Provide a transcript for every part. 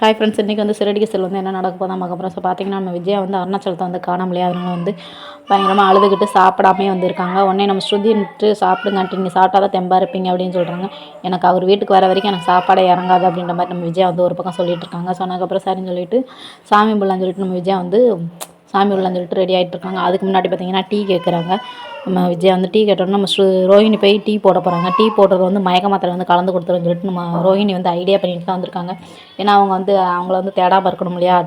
Hi friends, இன்றைக்கி வந்து சிறடிக்கு செல் வந்து என்ன நடக்க போதான் பார்க்க போகிறோம். ஸோ பார்த்தீங்கன்னா நம்ம விஜயா வந்து அருணாச்சலத்தை வந்து காணாமலையா, அதனால வந்து பயங்கரமாக அழுதுகிட்டு சாப்பிடாமே வந்திருக்காங்க. உடனே நம்ம ஸ்ருதின்ட்டு சாப்பிடுங்கான்ட்டு நீங்கள் சாப்பிட்டா தான் தெம்பா இருப்பீங்க அப்படின்னு சொல்கிறாங்க. எனக்கு அவர் வீட்டுக்கு வர வரைக்கும் எனக்கு சாப்பாடே இறங்காது அப்படின்ற மாதிரி நம்ம விஜயா வந்து ஒரு பக்கம் சொல்லிட்டு இருக்காங்க. சொன்னதுக்கப்புறம் சரின்னு சொல்லிட்டு சாமி கும்பிடலான்னு சொல்லிட்டு நம்ம விஜயா வந்து சாமி கும்பிடலான்னு சொல்லிட்டு ரெடி ஆகிட்டு இருக்காங்க. அதுக்கு முன்னாடி பார்த்தீங்கன்னா டீ கேட்குறாங்க. நம்ம விஜயா வந்து டீ கேட்டோன்னா நம்ம ரோஹிணி போய் டீ போட போகிறாங்க. டீ போடுறது வந்து மயக்க மாத்திரை வந்து கலந்து கொடுத்துருன்னு சொல்லிட்டு நம்ம ரோஹிணி வந்து ஐடியா பண்ணிட்டு தான் வந்திருக்காங்க. ஏன்னா அவங்க வந்து அவங்கள வந்து தேடாமல் இருக்கணும் இல்லையா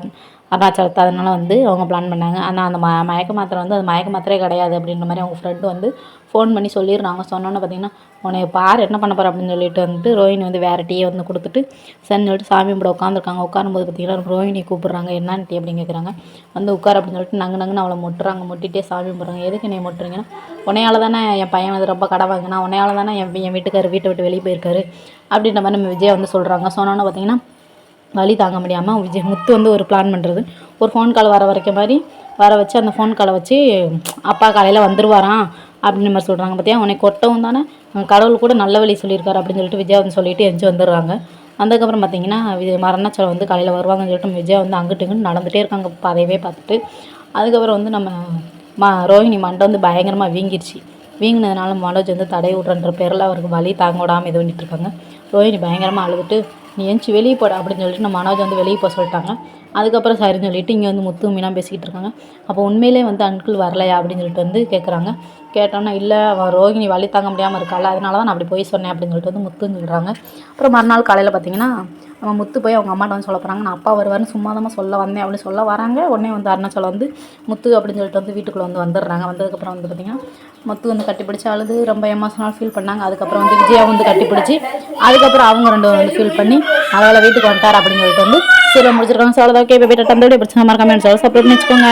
அருணாச்சலத்தை, அதனால வந்து அவங்க பிளான் பண்ணாங்க. ஆனால் அந்த மயக்க மாத்திரை வந்து அது மயக்க மாத்திரையே கிடையாது அப்படின்ற மாதிரி அவங்க ஃப்ரெண்டு வந்து ஃபோன் பண்ணி சொல்லிடுறாங்க. சொன்னோன்னே பார்த்தீங்கன்னா உன்னை பார் என்ன பண்ண போகிற அப்படின்னு சொல்லிட்டு வந்துட்டு ரோஹிணி வந்து வேறு டீயை வந்து கொடுத்துட்டு சரின்னு சொல்லிட்டு சாமி கும்பிட உட்காந்துருக்காங்க. உட்காரும்போது பார்த்தீங்கன்னா ரோஹிணி கூப்பிட்றாங்க. என்னன்னு டீ அப்படின்னு கேட்குறாங்க. வந்து உட்கார் அப்படின்னு சொல்லிட்டு நங்குன்னு அவளை முட்டுறாங்க. முட்டிகிட்டே சாமி கும்பிட்றாங்க. எதுக்கு நீ முட்டுறீங்கன்னா, உன்னையால் தானே என் பையன் வந்து ரொம்ப கடை வாங்கினா, உன்னையால் தானே என் வீட்டுக்காரர் வீட்டை விட்டு வெளியே போயிருக்காரு அப்படின்ற மாதிரி நம்ம விஜய் வந்து சொல்கிறாங்க. சொன்னோன்னே பார்த்தீங்கன்னா வலி தாங்க முடியாமல் முத்து வந்து ஒரு பிளான் பண்ணுறது, ஒரு ஃபோன் கால் வர வர வச்சு அந்த ஃபோன் காலை வச்சு அப்பா காலையில் வந்துடுவாராம் அப்படின்னு மாதிரி சொல்கிறாங்க. பார்த்தியா உனக்கு கொட்டவும் தானே கடவுள் கூட நல்ல வழி சொல்லியிருக்காரு அப்படின்னு சொல்லிட்டு விஜயா வந்து சொல்லிட்டு எஞ்சி வந்துடுறாங்க. அதுக்கப்புறம் பார்த்திங்கன்னா அருணாச்சலம் வந்து காலையில் வருவாங்கன்னு சொல்லிட்டு விஜயா வந்து அங்கிட்டு இங்கிட்டு நடந்துகிட்டே இருக்காங்க அதையவே பார்த்துட்டு. அதுக்கப்புறம் வந்து நம்ம ரோஹிணி மண்டை வந்து பயங்கரமாக வீங்கிடுச்சு. வீங்கினதுனால மனோஜ் வந்து தடை விட்றன்ற பேரில் அவருக்கு வலி தாங்க விடாமல் இது பண்ணிட்டு இருக்காங்க. ரோஹிணி பயங்கரமாக அழுதுட்டு நீ எஞ்சி வெளியே போட அப்படின்னு சொல்லிட்டு நம்ம மனோஜ் வந்து வெளியே போக சொல்லிட்டாங்க. அதுக்கப்புறம் சரின்னு சொல்லிட்டு இங்கே வந்து முத்து மீனா பேசிக்கிட்டு இருக்காங்க. அப்போ உண்மையிலே வந்து அங்கிள் வரலையா அப்படின்னு சொல்லிட்டு வந்து கேட்குறாங்க. கேட்டோன்னா இல்லை அவன் ரோஹிணி வலி தாங்க முடியாமல் இருக்காள், அதனால தான் நான் அப்படி போய் சொன்னேன் அப்படின்னு சொல்லிட்டு வந்து முத்துன்னு சொல்கிறாங்க. அப்புறம் மறுநாள் காலையில் பார்த்தீங்கன்னா நம்ம முத்து போய் அவங்க அம்மாட்ட வந்து சொல்ல போகிறாங்க. நான் அப்பா வருவார்னு சும்மா தான் சொல்ல வந்தேன் அப்படின்னு சொல்ல வராங்க. உடனே வந்து அருணாச்சலம் வந்து முத்து அப்படின்னு சொல்லிட்டு வந்து வீட்டுக்குள்ளே வந்து வந்துடுறாங்க. வந்ததுக்கப்புறம் வந்து பார்த்திங்கன்னா முத்து வந்து கட்டிப்பிடிச்சி அழுது ரொம்ப எமோஷனலாக ஃபீல் பண்ணாங்க. அதுக்கப்புறம் வந்து விஜயா வந்து கட்டிப்பிடிச்சி அதுக்கப்புறம் அவங்க ரெண்டு வந்து ஃபீல் பண்ணி அதனால் வீட்டுக்கு வந்துட்டார் அப்படின்னு சொல்லிட்டு வந்து சீரியல் முடிச்சிருக்காங்க. ஸோ அவ்வளோதான். ஓகே, இப்போ தந்தோடைய பிரச்சனை மறக்காம சப்ஸ்கிரைப் பண்ணி வச்சுக்கோங்க.